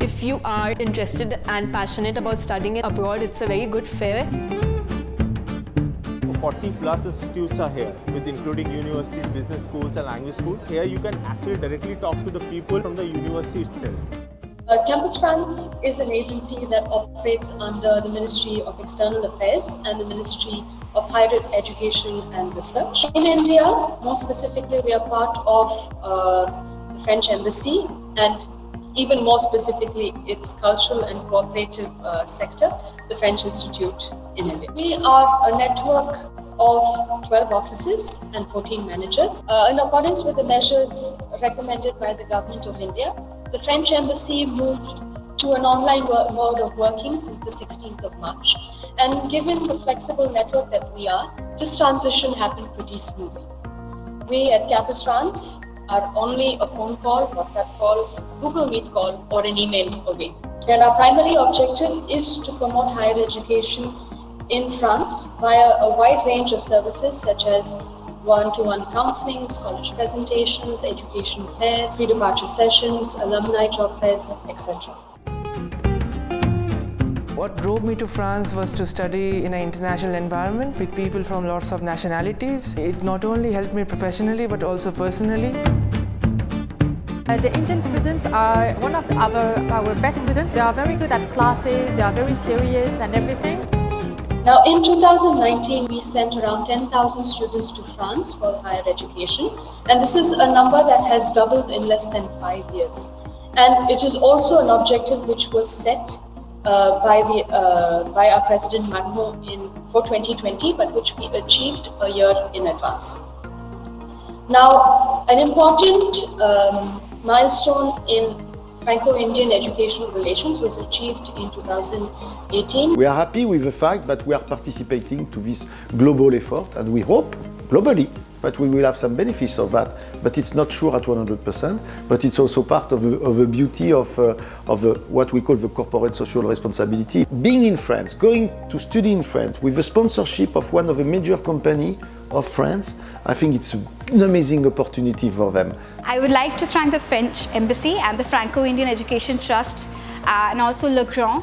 If you are interested and passionate about studying abroad, it's a very good fair. 40 plus institutes are here, with including universities, business schools and language schools. Here you can actually directly talk to the people from the university itself. Campus France is an agency that operates under the Ministry of External Affairs and the Ministry of Higher Education and Research. In India, more specifically, we are part of the French Embassy and even more specifically its cultural and cooperative sector, the French Institute in India. We are a network of 12 offices and 14 managers. In accordance with the measures recommended by the Government of India, the French Embassy moved to an online mode of working since the 16th of March. And given the flexible network that we are, this transition happened pretty smoothly. We at Campus France are only a phone call, WhatsApp call, Google Meet call, or an email away. And our primary objective is to promote higher education in France via a wide range of services such as one-to-one counseling, scholarship presentations, education fairs, pre-departure sessions, alumni job fairs, etc. What drove me to France was to study in an international environment with people from lots of nationalities. It not only helped me professionally but also personally. The Indian students are one of our best students. They are very good at classes, they are very serious and everything. Now in 2019, we sent around 10,000 students to France for higher education. And this is a number that has doubled in less than 5 years. And it is also an objective which was set by our President Macron for 2020, but which we achieved a year in advance. Now, an important milestone in Franco-Indian educational relations was achieved in 2018. We are happy with the fact that we are participating to this global effort, and we hope globally that we will have some benefits of that, but it's not sure at 100%, but it's also part of the beauty of what we call the corporate social responsibility. Being in France, going to study in France with the sponsorship of one of the major companies of France, I think it's an amazing opportunity for them. I would like to thank the French Embassy and the Franco-Indian Education Trust and also Le Grand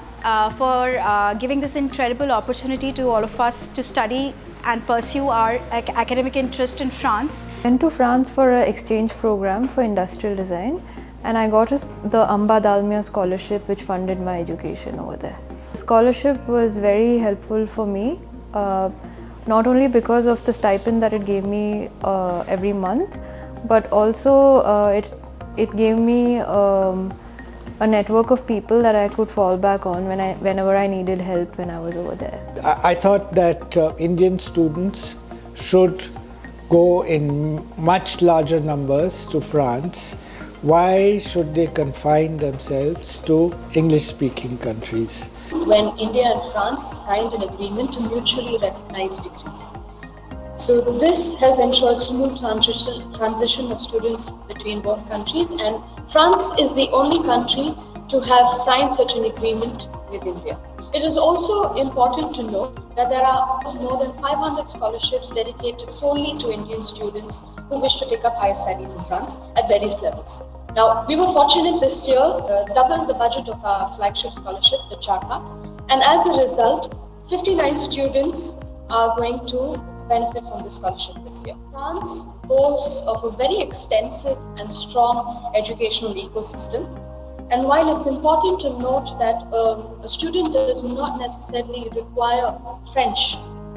for giving this incredible opportunity to all of us to study and pursue our academic interest in France. I went to France for an exchange program for industrial design, and I got the Amba Dalmia scholarship which funded my education over there. The scholarship was very helpful for me, not only because of the stipend that it gave me every month, but also it gave me a network of people that I could fall back on whenever I needed help when I was over there. I thought that Indian students should go in much larger numbers to France. Why should they confine themselves to English-speaking countries? When India and France signed an agreement to mutually recognize degrees. So this has ensured smooth transition of students between both countries, and France is the only country to have signed such an agreement with India. It is also important to note that there are more than 500 scholarships dedicated solely to Indian students who wish to take up higher studies in France at various levels. Now, we were fortunate this year, double the budget of our flagship scholarship, the Charpak, and as a result, 59 students are going to benefit from the scholarship this year. France boasts of a very extensive and strong educational ecosystem. And while it's important to note that a student does not necessarily require French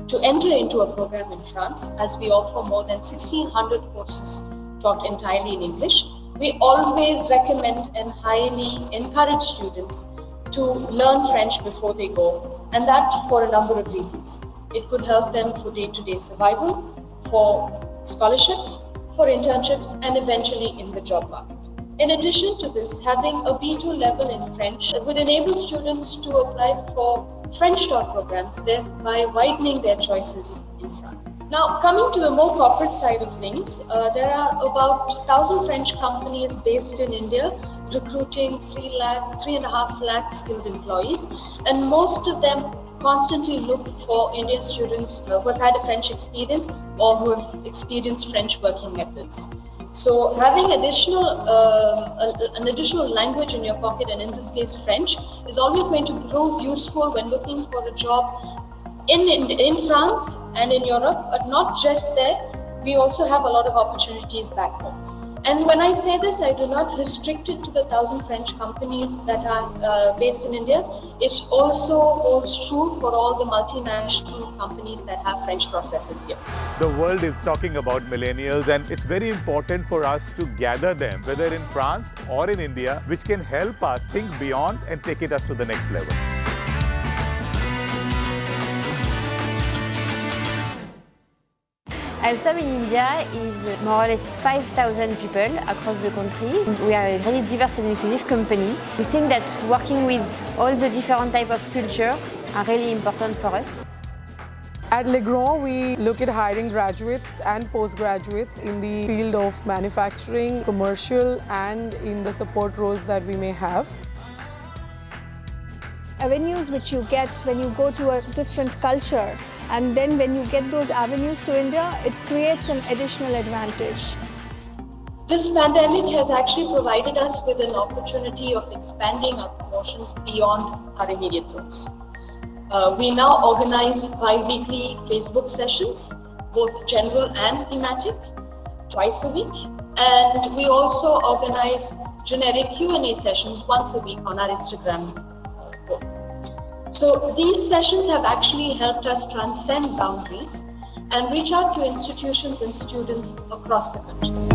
to enter into a program in France, as we offer more than 1,600 courses taught entirely in English, we always recommend and highly encourage students to learn French before they go, and that for a number of reasons. It could help them for day-to-day survival, for scholarships, for internships, and eventually in the job market. In addition to this, having a B2 level in French would enable students to apply for French-taught programs, thereby widening their choices in France. Now, coming to the more corporate side of things, there are about 1,000 French companies based in India recruiting 3.5 lakh skilled employees, and most of them constantly look for Indian students who have had a French experience or who have experienced French working methods. So having an additional language in your pocket, and in this case French, is always going to prove useful when looking for a job in France and in Europe, but not just there. We also have a lot of opportunities back home. And when I say this, I do not restrict it to the 1,000 French companies that are based in India. It also holds true for all the multinational companies that have French processes here. The world is talking about millennials, and it's very important for us to gather them, whether in France or in India, which can help us think beyond and take us to the next level. Alstom in India is more or less 5,000 people across the country. We are a very diverse and inclusive company. We think that working with all the different types of culture are really important for us. At Legrand, we look at hiring graduates and postgraduates in the field of manufacturing, commercial, and in the support roles that we may have. Avenues which you get when you go to a different culture, and then when you get those avenues to India, it creates an additional advantage. This pandemic has actually provided us with an opportunity of expanding our promotions beyond our immediate zones. We now organize bi-weekly Facebook sessions, both general and thematic, twice a week. And we also organize generic Q&A sessions once a week on our Instagram board. So these sessions have actually helped us transcend boundaries and reach out to institutions and students across the country.